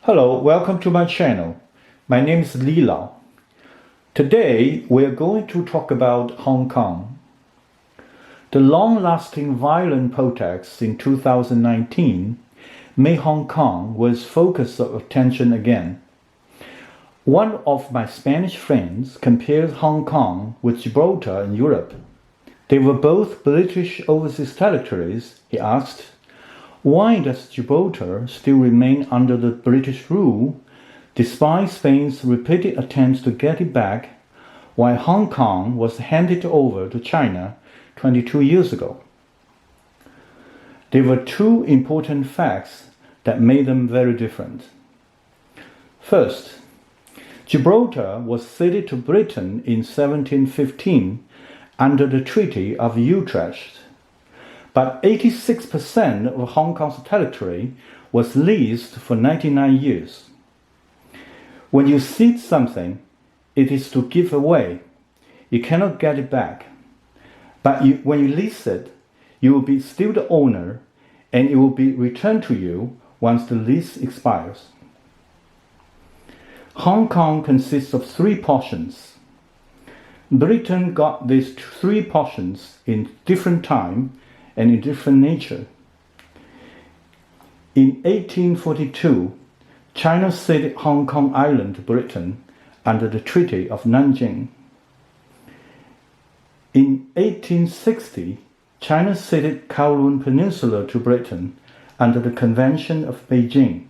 Hello, welcome to my channel. My name is Li Lao. Today we are going to talk about Hong Kong. The long-lasting violent protests in 2019 made Hong Kong was focus of attention again. One of my Spanish friends compares Hong Kong with Gibraltar in Europe. They were both British overseas territories. He asked, why does Gibraltar still remain under the British rule, despite Spain's repeated attempts to get it back, while Hong Kong was handed over to China 22 years ago? There were two important facts that made them very different. First, Gibraltar was ceded to Britain in 1715 under the Treaty of Utrecht. But 86% of Hong Kong's territory was leased for 99 years. When you cede something, it is to give away. You cannot get it back. But when you lease it, you will be still the owner, and it will be returned to you once the lease expires. Hong Kong consists of three portions. Britain got these three portions in different time and in different nature. In 1842, China ceded Hong Kong Island to Britain under the Treaty of Nanjing. In 1860, China ceded Kowloon Peninsula to Britain under the Convention of Beijing.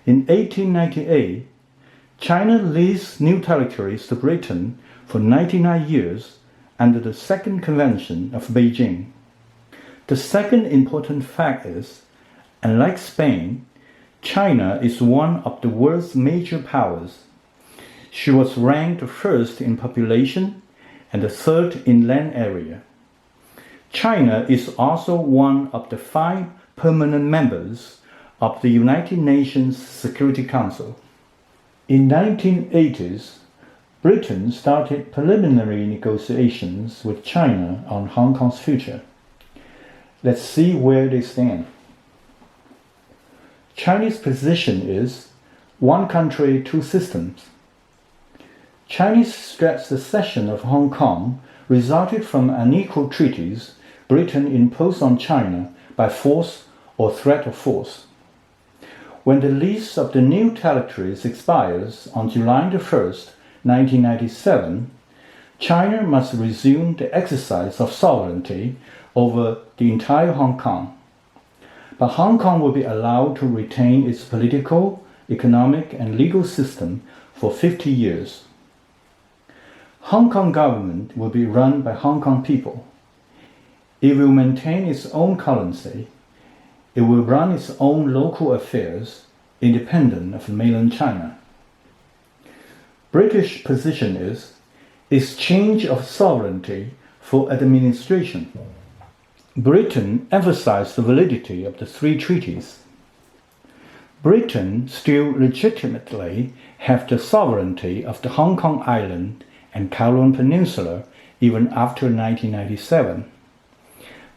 In 1898, China leased new territories to Britain for 99 years under the Second Convention of Beijing. The second important fact is, unlike Spain, China is one of the world's major powers. She was ranked first in population and the third in land area. China is also one of the 5 permanent members of the United Nations Security Council. In the 1980s, Britain started preliminary negotiations with China on Hong Kong's future. Let's see where they stand. Chinese position is one country, two systems. Chinese secession of Hong Kong resulted from unequal treaties Britain imposed on China by force or threat of force. When the lease of the new territories expires on July 1st, 1997, China must resume the exercise of sovereignty over the entire Hong Kong. But Hong Kong will be allowed to retain its political, economic, and legal system for 50 years. Hong Kong government will be run by Hong Kong people. It will maintain its own currency. It will run its own local affairs, independent of mainland China. British position is exchange of sovereignty for administration. Britain emphasized the validity of the 3 treaties. Britain still legitimately have the sovereignty of the Hong Kong Island and Kowloon Peninsula even after 1997.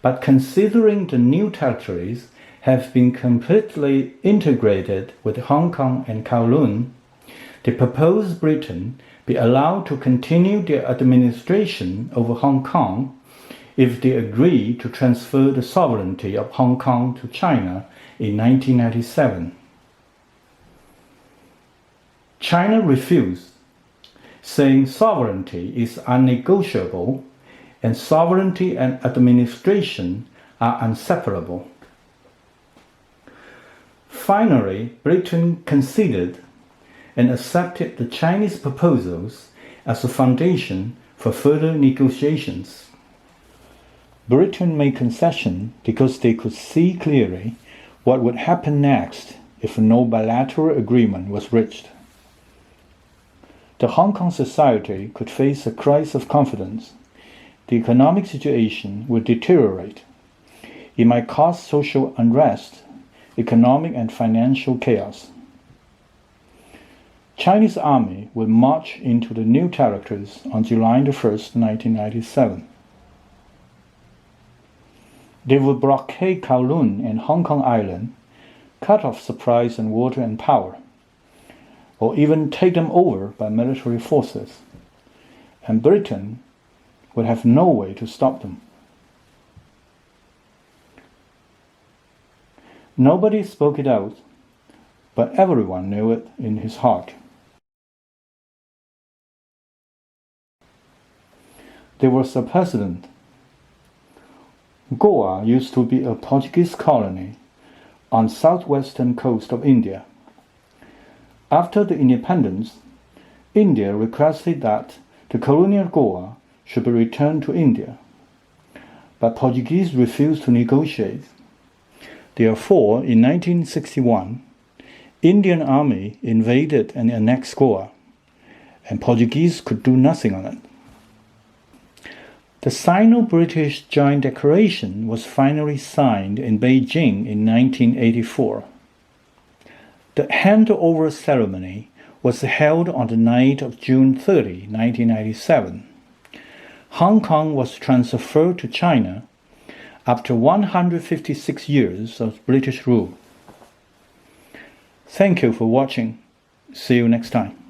But considering the new territories have been completely integrated with Hong Kong and Kowloon, they propose Britain be allowed to continue their administration over Hong Kong if they agree to transfer the sovereignty of Hong Kong to China in 1997. China refused, saying sovereignty is unnegotiable and sovereignty and administration are inseparable. Finally, Britain conceded and accepted the Chinese proposals as a foundation for further negotiations. Britain made concession because they could see clearly what would happen next if no bilateral agreement was reached. The Hong Kong society could face a crisis of confidence. The economic situation would deteriorate. It might cause social unrest, economic and financial chaos. Chinese army would march into the new territories on July 1st, 1997. They would blockade Kowloon and Hong Kong Island cut off supplies and water and power, or even take them over by military forces, and Britain would have no way to stop them. Nobody spoke it out, but everyone knew it in his heart. There was a precedent. Goa used to be a Portuguese colony on the southwestern coast of India. After the independence, India requested that the colonial Goa should be returned to India, but Portuguese refused to negotiate. Therefore, in 1961, Indian army invaded and annexed Goa, and Portuguese could do nothing on it. The Sino-British Joint Declaration was finally signed in Beijing in 1984. The handover ceremony was held on the night of June 30, 1997. Hong Kong was transferred to China after 156 years of British rule. Thank you for watching. See you next time.